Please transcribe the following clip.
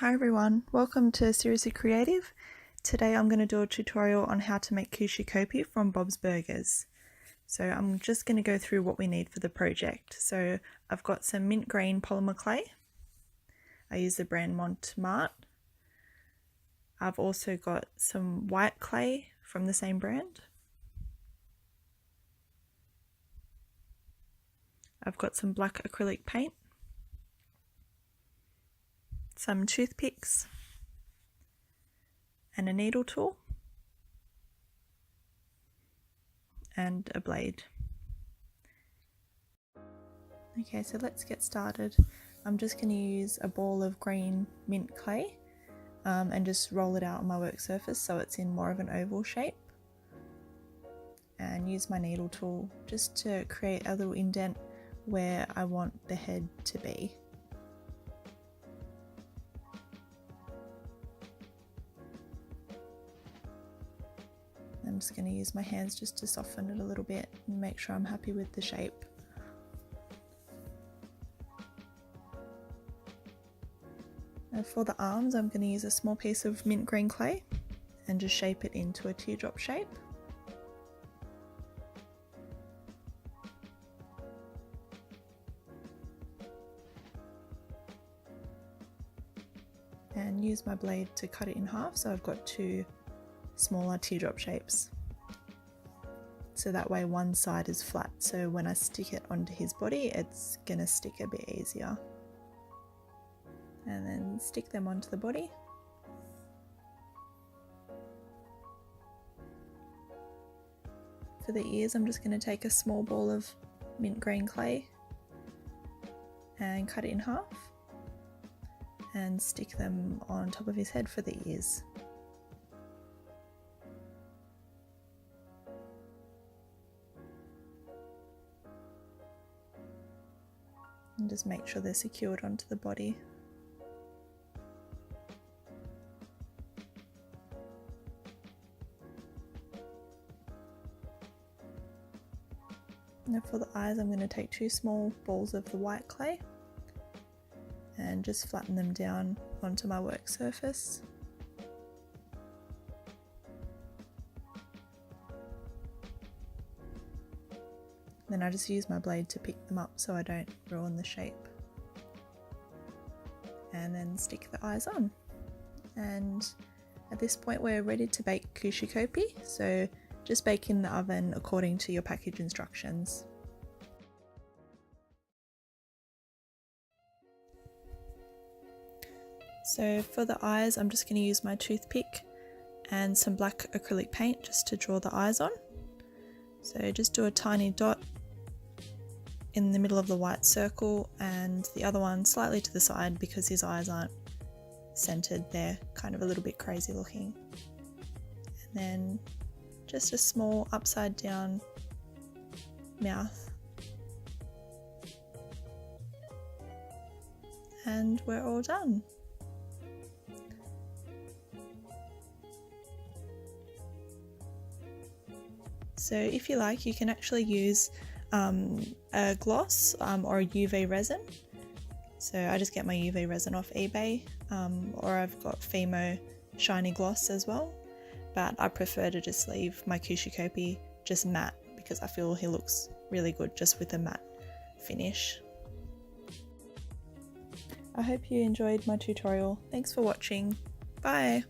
Hi everyone, welcome to Seriously Creative. Today I'm going to do a tutorial on how to make Kuchi Kopi from Bob's Burgers. So I'm just going to go through what we need for the project. So I've got some mint green polymer clay. I use the brand Montmart. I've also got some white clay from the same brand. I've got some black acrylic paint, some toothpicks, and a needle tool, and a blade. Okay, so let's get started. I'm just going to use a ball of green mint clay and just roll it out on my work surface so it's in more of an oval shape, and use my needle tool just to create a little indent where I want the head to be. I'm just going to use my hands just to soften it a little bit and make sure I'm happy with the shape. And for the arms, I'm going to use a small piece of mint green clay and just shape it into a teardrop shape. And use my blade to cut it in half, so I've got two smaller teardrop shapes. So that way one side is flat, so when I stick it onto his body, it's gonna stick a bit easier. And then stick them onto the body. For the ears, I'm just going to take a small ball of mint green clay and cut it in half and stick them on top of his head for the ears. And just make sure they're secured onto the body. Now for the eyes, I'm going to take two small balls of the white clay and just flatten them down onto my work surface. Then I just use my blade to pick them up so I don't ruin the shape. And then stick the eyes on. And at this point we're ready to bake Kuchi Kopi, so just bake in the oven according to your package instructions. So for the eyes, I'm just going to use my toothpick and some black acrylic paint just to draw the eyes on. So just do a tiny dot in the middle of the white circle and the other one slightly to the side because his eyes aren't centered, they're kind of a little bit crazy looking. And then just a small upside down mouth. And we're all done. So if you like, you can actually use a gloss or a UV resin. So I just get my UV resin off eBay, or I've got Fimo shiny gloss as well. But I prefer to just leave my Kuchi Kopi just matte because I feel he looks really good just with a matte finish. I hope you enjoyed my tutorial. Thanks for watching. Bye!